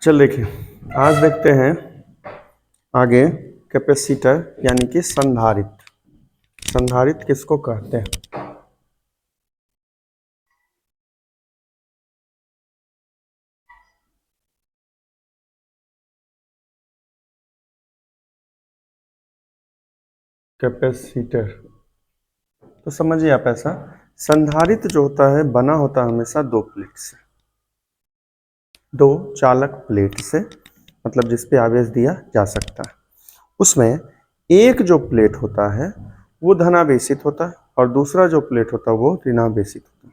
चल देखिए, आज देखते हैं आगे कैपेसिटर यानी कि संधारित्र। संधारित्र किसको कहते हैं? कैपेसिटर तो समझिए आप, ऐसा संधारित्र जो होता है बना होता है हमेशा दो प्लेट से, दो चालक प्लेट से, मतलब जिस पे आवेश दिया जा सकता है। उसमें एक जो प्लेट होता है वो धनावेशित होता है और दूसरा जो प्लेट होता है वो ऋणावेशित होता है।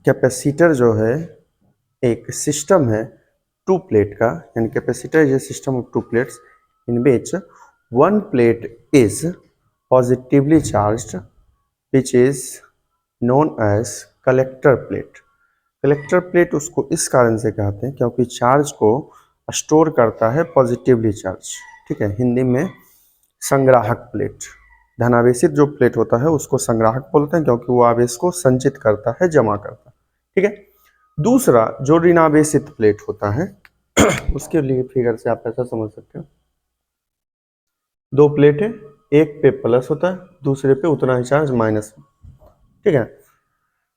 कैपेसिटर जो है एक सिस्टम है टू प्लेट का, यानी capacitor is a system of two plates in which one plate is positively charged which is known as collector plate. Collector plate उसको इस कारण से कहते हैं क्योंकि चार्ज को स्टोर करता है पॉजिटिवली चार्ज, ठीक है। हिंदी में संग्राहक प्लेट, धनावेशित जो प्लेट होता है उसको संग्राहक बोलते हैं क्योंकि वो आवेश को संचित करता है, जमा करता है, ठीक है। दूसरा जो ऋणावेशित प्लेट होता है उसके लिए फिगर से आप ऐसा समझ सकते हो, दो प्लेट है, एक पे प्लस होता है, दूसरे पे उतना ही चार्ज माइनस, ठीक है।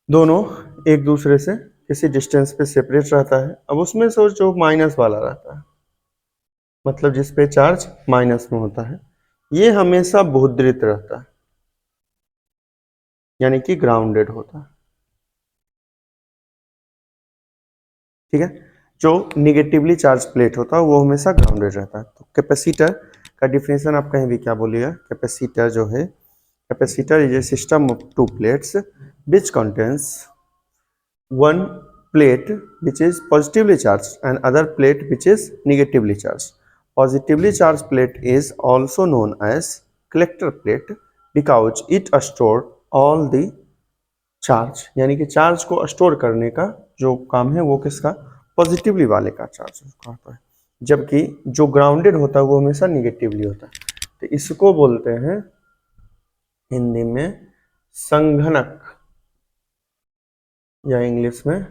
दोनों एक दूसरे से किसी डिस्टेंस पे सेपरेट रहता है। अब उसमें से जो माइनस वाला रहता है, मतलब जिस पे चार्ज माइनस में होता है, ये हमेशा बहुद्रित रहता है, यानी कि ग्राउंडेड होता है, ठीक है। जो निगेटिवली चार्ज प्लेट होता है वो हमेशा ग्राउंडेड रहता है। तो कैपेसिटर का डिफिनेशन आप कहीं भी क्या बोलिएगा, कैपेसिटर जो है, capacitor is a system of two plates which contains one plate which is positively charged and other plate which is negatively charged. Positively charged plate is also known as collector plate because it store all the charge, यानी कि charge को store करने का जो काम है वो किसका, पॉजिटिवली वाले का चार्ज होता है, जबकि जो ग्राउंडेड होता है वो हमेशा निगेटिवली होता है। तो इसको बोलते हैं हिंदी में संघनक या इंग्लिश में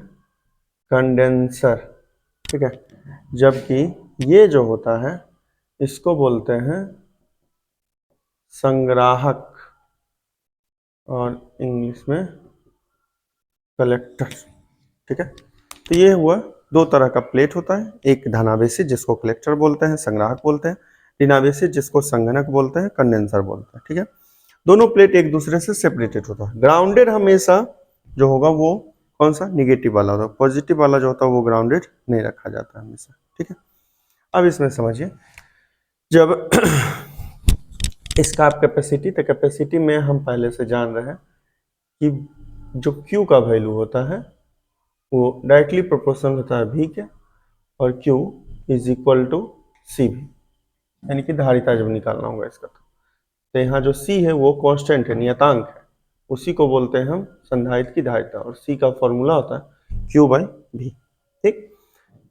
कंडेंसर, ठीक है। जबकि ये जो होता है इसको बोलते हैं संग्राहक और इंग्लिश में कलेक्टर, ठीक है। तो ये हुआ दो तरह का प्लेट होता है, एक धनावेशित जिसको कलेक्टर बोलते हैं, संग्राहक बोलते हैं, ऋणावेशित जिसको संघनक बोलते हैं, कंडेंसर बोलते हैं, ठीक है। दोनों प्लेट एक दूसरे से सेपरेटेड होता है। ग्राउंडेड हमेशा जो होगा वो कौन सा, निगेटिव वाला होता है, पॉजिटिव वाला जो होता है वो ग्राउंडेड नहीं रखा जाता है हमेशा, ठीक है। अब इसमें समझिए, जब इसका आप कैपेसिटी, तो कैपेसिटी में हम पहले से जान रहे हैं कि जो Q का वैल्यू होता है वो डायरेक्टली प्रोपोर्शनल होता है V के, और Q is equal to CV, यानी कि धारिता जब निकालना होगा इसका। तो यहाँ जो C है वो कांस्टेंट है, नियतांक है, उसी को बोलते हैं हम संधारित्र की धारिता, और C का फॉर्मूला होता है Q/V, ठीक।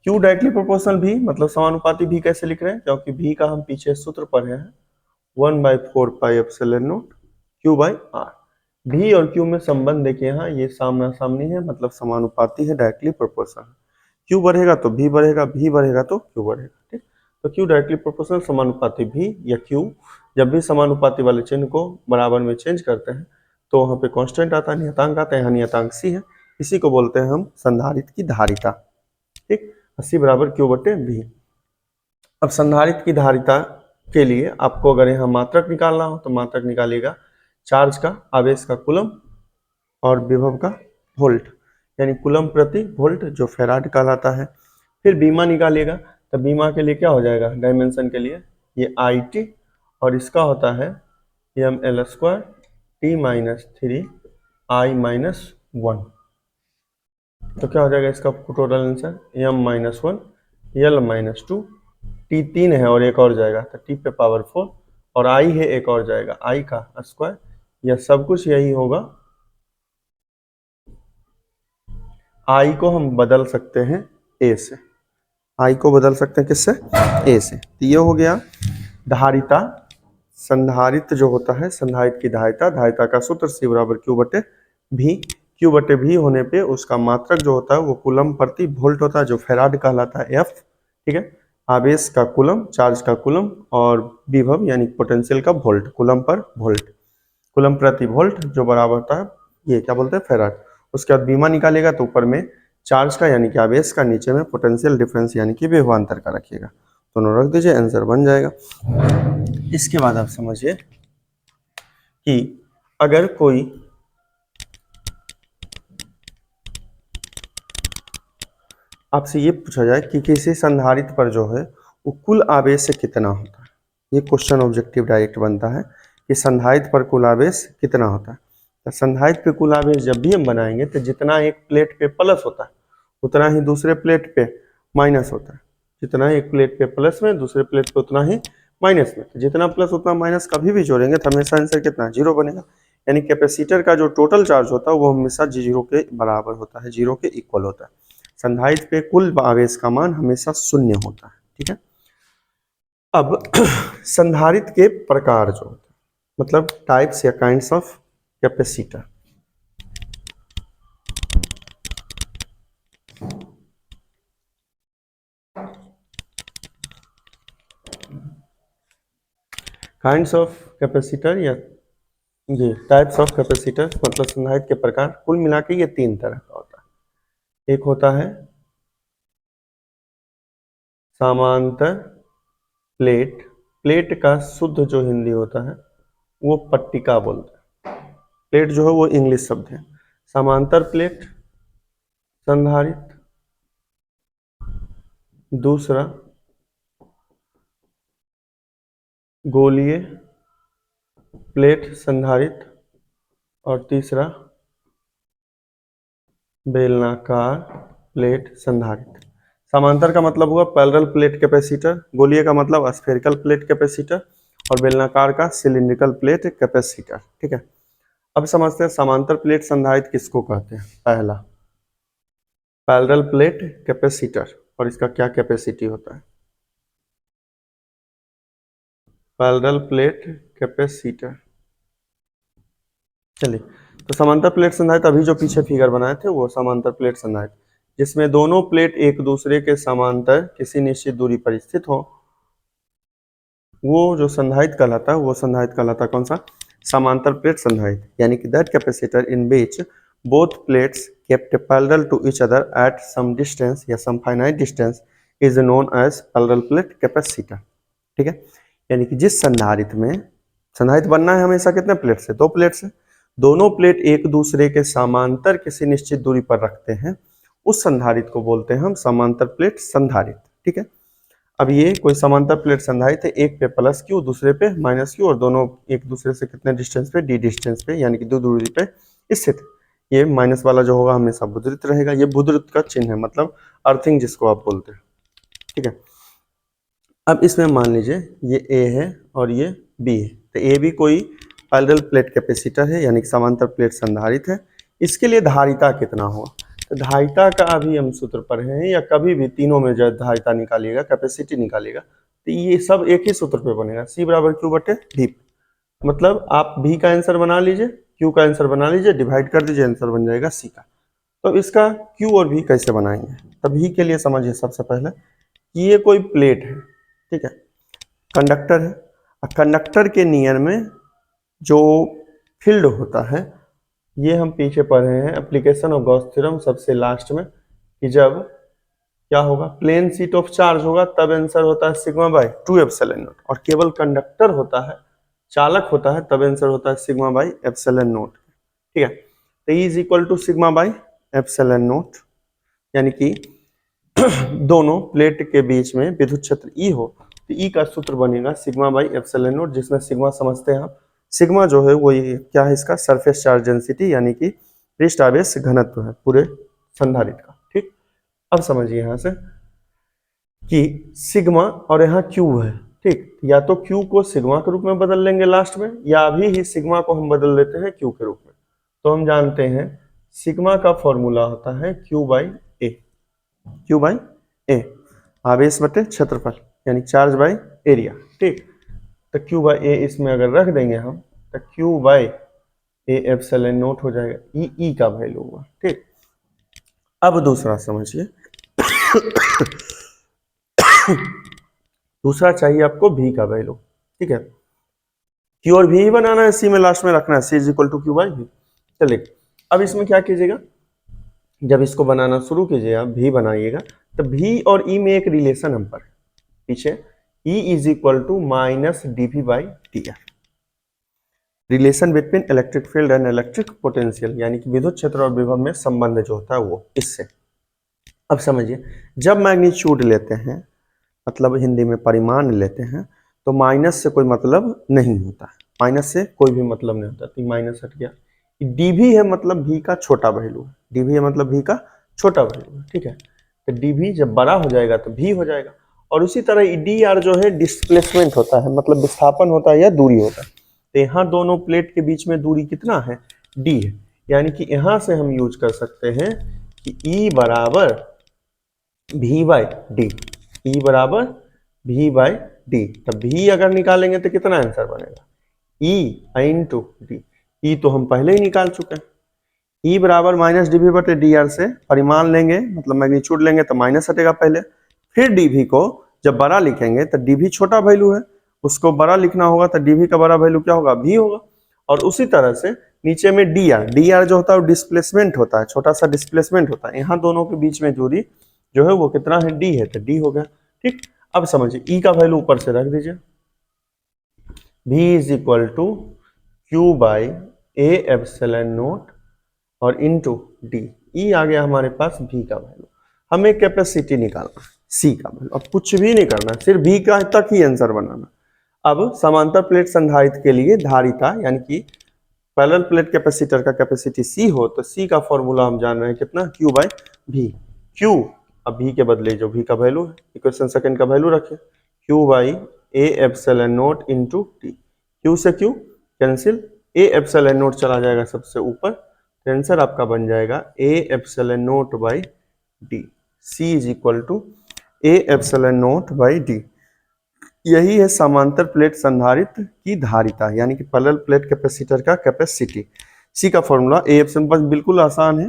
Q डायरेक्टली प्रोपोर्शनल V, मतलब समानुपाती V कैसे लिख रहे हैं, क्योंकि V का हम पीछे सूत्र पढ़े हैं 1/4 pi epsilon not Q/R। V और Q में संबंध देखिए, यहाँ ये सामना सामनी है, मतलब समानुपाती है, डायरेक्टली प्रोपोर्शनल। Q बढ़ेगा तो V बढ़ेगा, V बढ़ेगा तो Q बढ़ेगा, ठीक। तो Q डायरेक्टली प्रोपोर्शनल समानुपाती V या Q, जब भी समानुपाती वाले चिन्ह को बराबर में चेंज करते हैं तो वहाँ पे कांस्टेंट आता है, नियतांक आता है, यहाँ नियतांक C है, इसी को बोलते हैं हम संधारित्र की धारिता, ठीक। C बराबर Q/V। अब संधारित्र की धारिता के लिए आपको अगर यहाँ मात्रक निकालना हो तो मात्रक निकालिएगा चार्ज का, आवेश का कूलम, और विभव का वोल्ट, यानी कूलम प्रति वोल्ट जो फेराड कहलाता है। फिर बीमा निकालिएगा, तो बीमा के लिए क्या हो जाएगा, डायमेंशन के लिए ये IT, और इसका होता है ml² T-3 I-1। तो क्या हो जाएगा इसका total answer, m-1 l-2, T 3 है और एक और जाएगा तो T पे पावर 4, और I है एक और जाएगा I का स्क्वायर, यह सब कुछ यही होगा। I को हम बदल सकते हैं A से, I को बदल सकते हैं किससे, A से। तो ये हो गया धारिता। संधारित्र जो होता है, संधारित्र की धारिता, धारिता का सूत्र C = Q/V, Q बटे V होने पे उसका मात्रक जो होता है वो कूलम प्रति वोल्ट होता है, जो फैराड कहलाता है F। ठीक है, आवेश का कूलम, चार्ज का कूलम, और विभव यानी पोटेंशियल का volt, coulomb per volt, coulomb प्रति वोल्ट, जो बराबर होता है ये क्या बोलते हैं, फैराड। उसके बाद बीमा निकालेगा तो ऊपर में चार्ज का यानी कि आवेश का, नीचे में पोटेंशियल डिफरेंस यानी कि विभवांतर का रखिएगा, दोनों रख दीजिए, आंसर बन जाएगा। इसके बाद आप समझिए कि अगर कोई आपसे ये पूछा जाए कि किसी संधारित्र पर जो है वो कुल आवेश कितना होता है, ये क्वेश्चन ऑब्जेक्टिव डायरेक्ट बनता है कि संधारित्र पर कुल आवेश कितना होता है। तो संधारित्र पे कुल आवेश जब भी हम बनाएंगे तो जितना एक प्लेट पे प्लस होता है उतना ही दूसरे प्लेट पे माइनस होता है, जितना एक प्लेट पे प्लस में दूसरे प्लेट पे उतना ही माइनस में, तो जितना प्लस उतना माइनस कभी भी जोड़ेंगे तो हमेशा आंसर कितना, जीरो बनेगा। यानी कैपेसिटर का जो टोटल चार्ज होता है वो हमेशा जीरो के बराबर होता है, जीरो के इक्वल होता है। संधारित्र पे कुल आवेश का मान हमेशा शून्य होता है। ठीक है, अब संधारित्र के प्रकार जो होते हैं, मतलब टाइप्स या kinds of capacitor. Kinds of capacitor या ये टाइप्स ऑफ कैपेसिटर मतलब संधारित्र के प्रकार, कुल मिला के ये तीन तरह का होता है। एक होता है समांतर प्लेट, प्लेट का शुद्ध जो हिंदी होता है वो पट्टिका बोलते हैं, प्लेट जो है वो इंग्लिश शब्द है। समांतर प्लेट संधारित्र, दूसरा गोलीय प्लेट संधारित्र, और तीसरा बेलनाकार प्लेट संधारित्र। समांतर का मतलब हुआ पैरेलल प्लेट कैपेसिटर, गोलीय का मतलब स्फेरिकल प्लेट कैपेसिटर, और बेलनाकार का सिलिंड्रिकल प्लेट कैपेसिटर। ठीक है, अब समझते हैं समांतर प्लेट संधारित्र किसको कहते हैं। पहला पैरेलल प्लेट कैपेसिटर, और इसका क्या कैपेसिटी होता है, पैरेलल प्लेट कैपेसिटर। चलिए, तो समांतर प्लेट संधारित्र अभी जो पीछे फिगर बनाए थे वो समांतर प्लेट संधारित्र, जिसमें दोनों प्लेट एक दूसरे के समांतर किसी निश्चित दूरी पर स्थित हो, वो जो संधारित्र कहलाता है वो संधारित्र कहलाता है कौन सा, समांतर प्लेट संधारित्र। यानी कि that capacitor in which both plates kept parallel to each other at some distance या some finite distance is known as parallel plate capacitor. ठीक है, यानी कि जिस संधारित्र में, संधारित्र बनना है हमेशा कितने प्लेट से, दो प्लेट से, दोनों प्लेट एक दूसरे के समांतर किसी निश्चित दूरी पर रखते हैं, उस संधारित्र को बोलते हैं हम समांतर प्लेट संधारित्र। ठीक है, अब ये कोई समांतर प्लेट संधारित्र है, एक पे प्लस क्यू दूसरे पे माइनस क्यू, और दोनों एक दूसरे से कितने डिस्टेंस पे, डी डिस्टेंस पे, यानी कि दो दूरी पे स्थित। ये माइनस वाला जो होगा हमेशा बुद्रित रहेगा, ये बुद्रित का चिन्ह है, मतलब अर्थिंग जिसको आप बोलते हैं। ठीक है, अब इसमें मान लीजिए ये ए है और ये बी है, तो ए भी कोई पैरेलल प्लेट कैपेसिटर है यानी कि समांतर प्लेट संधारित्र है। इसके लिए धारिता कितना होगा, तो धारिता का अभी हम सूत्र पढ़े हैं, या कभी भी तीनों में जब धारिता निकालिएगा, कैपेसिटी निकालिएगा, तो ये सब एक ही सूत्र पे बनेगा, सी बराबर क्यू बटे वी। मतलब आप भी का आंसर बना लीजिए, क्यू का आंसर बना लीजिए, डिवाइड कर दीजिए, आंसर बन जाएगा सी का। तो इसका क्यू और भी कैसे बनाएंगे, तभी के लिए समझिए सबसे पहले कि ये कोई प्लेट है, ठीक है, कंडक्टर है, और कंडक्टर के नियर में जो फील्ड होता है, ये हम पीछे पढ़े हैं एप्लीकेशन ऑफ गॉस थ्योरम सबसे लास्ट में, कि जब क्या होगा, प्लेन शीट ऑफ चार्ज होगा तब आंसर होता है सिग्मा बाई 2 एप्सिलॉन नॉट, और केवल कंडक्टर होता है, चालक होता है, तब आंसर होता है सिग्मा बाई एप्सिलॉन नॉट। ठीक है, तो E is equal to sigma by epsilon naught, यानी कि दोनों प्लेट के बीच में विद्युत क्षेत्र E हो तो E का सूत्र बनेगा सिग्मा बाई एप्सिलॉन नॉट, जिसमें सिग्मा समझते हैं आप, सिग्मा जो है वो ये क्या है, इसका सरफेस चार्ज डेंसिटी यानी कि पृष्ठ आवेश घनत्व है पूरे संधारित्र का। ठीक, अब समझिए यहाँ से कि सिग्मा और यहाँ क्यू है, ठीक, या तो क्यू को सिग्मा के रूप में बदल लेंगे लास्ट में, या अभी ही सिग्मा को हम बदल देते हैं क्यू के रूप में। तो हम जानते हैं सिग्मा का फॉर्मूला होता है Q by A, Q by A, आवेश बटे क्षेत्रफल यानी चार्ज बाई एरिया। ठीक, तो क्यू बाई ए इसमें अगर रख देंगे हम, तो Q by A epsilon note हो जाएगा, ई का वैल्यू हुआ। ठीक, अब दूसरा समझिए। दूसरा चाहिए आपको भी का वैल्यू। ठीक है, क्यू और भी ही बनाना है, सी में लास्ट में रखना है, C is equal to Q by V. चलिए अब इसमें क्या कीजिएगा, जब इसको बनाना शुरू कीजिएगा, भी बनाइएगा, तो भी और ई में एक रिलेशन हम पर पीछे, E is equal to minus d V by d r, relation between electric field and electric potential, यानी कि विद्युत क्षेत्र और विभव में संबंध जो होता है वो इससे। अब समझिए, जब मैग्नीट्यूड लेते हैं, मतलब हिंदी में परिमाण लेते हैं, तो माइनस से कोई मतलब नहीं होता है, माइनस से कोई भी मतलब नहीं होता, तो माइनस हट गया। डी भी है मतलब भी का छोटा वैल्यू है, डी भी है मतलब भी का छोटा वैल्यू है। ठीक है, तो डी भी जब बड़ा हो जाएगा तो भी हो जाएगा। और उसी तरह डी आर जो है डिस्प्लेसमेंट होता है, मतलब विस्थापन होता है या दूरी होता है। तो यहाँ दोनों प्लेट के बीच में दूरी कितना है, डी है, यानी कि यहाँ से हम यूज कर सकते हैं कि ई बराबर भी बाई डी, ई बराबर भी बाई डी। तब भी अगर निकालेंगे तो कितना आंसर बनेगा, ई इंटू डी, ई तो हम पहले ही निकाल चुके हैं, ई बराबर माइनस डी वी बटे डी आर से परिमाण लेंगे, मतलब मैग्नीट्यूड लेंगे तो माइनस हटेगा पहले, फिर डी वी को जब बड़ा लिखेंगे तो डी वी छोटा वैल्यू है, उसको बड़ा लिखना होगा तो डी वी का बड़ा वैल्यू क्या होगा, भी होगा। और उसी तरह से नीचे में डी आर जो होता है वो डिस्प्लेसमेंट होता है, छोटा सा डिस्प्लेसमेंट होता है, यहाँ दोनों के बीच में दूरी जो है वो कितना है, डी है, तो डी हो गया। ठीक, अब समझिए ई का वैल्यू ऊपर से रख दीजिए, भी is equal to Q by A epsilon naught और इनटू डी, ई आ गया हमारे पास भी का वैल्यू। हमें कैपेसिटी निकालना है, सी का वैल्यू, अब कुछ भी नहीं करना, सिर्फ भी का तक ही आंसर बनाना। अब समांतर प्लेट संधारित्र के लिए धारिता, यानी कि पैरेलल प्लेट कैपेसिटर का कैपेसिटी सी हो, तो सी का फॉर्मूला हम जान रहे हैं कितना, क्यू बाई भी। क्यू अब भी के बदले जो भी का वैल्यू है, इक्वेशन सेकंड का वैल्यू रखें, Q by A epsilon naught into T, Q से Q cancel, A epsilon naught चला जाएगा सबसे ऊपर, तो आंसर आपका बन जाएगा A epsilon naught by D, C is equal to A epsilon naught by D. यही है समांतर प्लेट संधारित्र की धारिता, यानी कि पैरेलल प्लेट कैपेसिटर का कैपेसिटी। सी का फॉर्मूला ए एप्सिलॉन, बस बिल्कुल आसान है,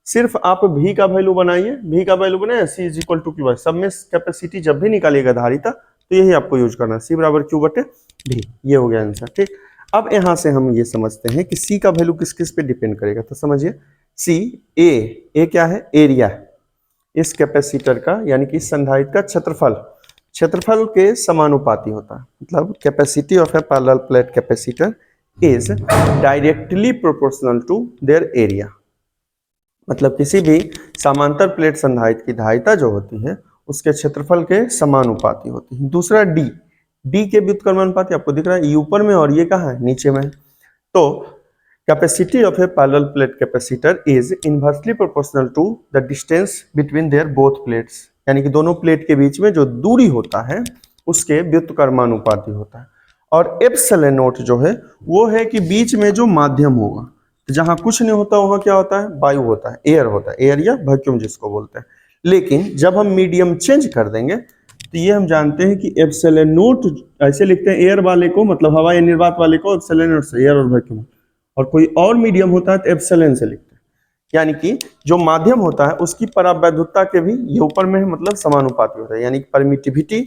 सिर्फ आप भी का वैल्यू बनाइए, भी का वैल्यू बनाए, C is equal to Q by, सब में कैपेसिटी जब भी निकालिएगा धारिता तो यही आपको यूज करना है, सी बराबर क्यू बटे भी, ये हो गया आंसर। ठीक, अब यहां से हम ये समझते हैं कि सी का वैल्यू किस किस पे डिपेंड करेगा, तो समझिए सी, ए क्या है, एरिया है इस कैपेसिटर का, यानी कि इस संधारित्र का क्षेत्रफल के समानुपाती होता है, मतलब capacity of a parallel plate capacitor is directly proportional to their area, मतलब किसी भी समांतर प्लेट संधारित्र की धारिता जो होती है उसके क्षेत्रफल के समानुपाती होती है। दूसरा डी के व्युत्क्रमानुपाती आपको दिख रहा है, ये ऊपर में और ये कहाँ है, नीचे में। तो capacity of a parallel plate capacitor is inversely proportional to the distance between their both plates, यानी कि दोनों प्लेट के बीच में जो दूरी होता है उसके व्युत्क्रमानुपाती होता है। और एप्सिलॉन नोट जो है वो है कि बीच में जो माध्यम होगा, जहां कुछ नहीं होता वहां क्या होता है, वायु होता है, एयर होता है, एयर या वैक्यूम जिसको बोलते हैं। लेकिन जब हम मीडियम चेंज कर देंगे तो ये हम जानते हैं कि एप्सिलॉन नोट ऐसे लिखते हैं, एयर वाले को मतलब हवा या निर्वात वाले को एप्सिलॉन नोट से, एयर और वैक्यूम, और कोई और मीडियम होता है तो एप्सिलॉन से लिखते हैं, यानी कि जो माध्यम होता है उसकी परावैद्युतता के भी ये ऊपर में है, मतलब समानुपाती होता है, यानी परमिटिविटी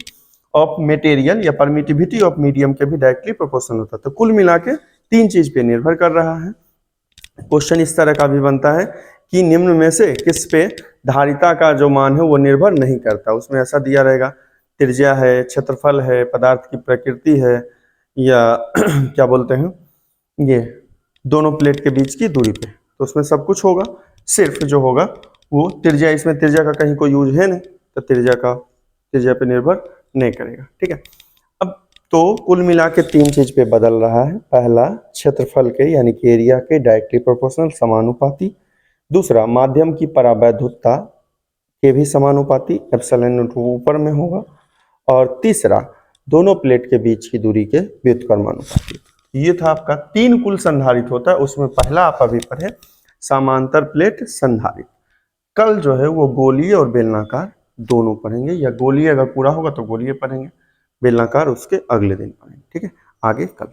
ऑफ मटेरियल या परमिटिविटी ऑफ मीडियम के भी डायरेक्टली प्रोपोर्शनल होता है। तो कुल मिला के तीन चीज पे निर्भर कर रहा है। क्वेश्चन इस तरह का भी बनता है कि निम्न में से किस पे धारिता का जो मान है वो निर्भर नहीं करता, उसमें ऐसा दिया रहेगा, त्रिज्या है, क्षेत्रफल है, पदार्थ की प्रकृति है, या क्या बोलते हैं ये दोनों प्लेट के बीच की दूरी पे, तो उसमें सब कुछ होगा, सिर्फ जो होगा वो त्रिज्या, इसमें त्रिज्या का कहीं कोई यूज है नहीं, तो त्रिज्या पे निर्भर नहीं करेगा। ठीक है, अब तो कुल मिला के तीन चीज पे बदल रहा है, पहला क्षेत्रफल के यानी कि एरिया के डायरेक्टली प्रोपोर्शनल समानुपाती, दूसरा माध्यम की परावैद्युतता के भी समानुपाती, एप्सिलॉन नोट ऊपर में होगा, और तीसरा दोनों प्लेट के बीच की दूरी के व्युत्क्रमानुपाती। ये था आपका तीन कुल संधारित्र होता है, उसमें पहला आप अभी पढ़े समांतर प्लेट संधारित्र। कल जो है वो गोलीय और बेलनाकार दोनों पढ़ेंगे, या गोलीय अगर पूरा होगा तो गोलीय पढ़ेंगे, बेलनाकार उसके अगले दिन पढ़ेंगे। ठीक है, आगे कल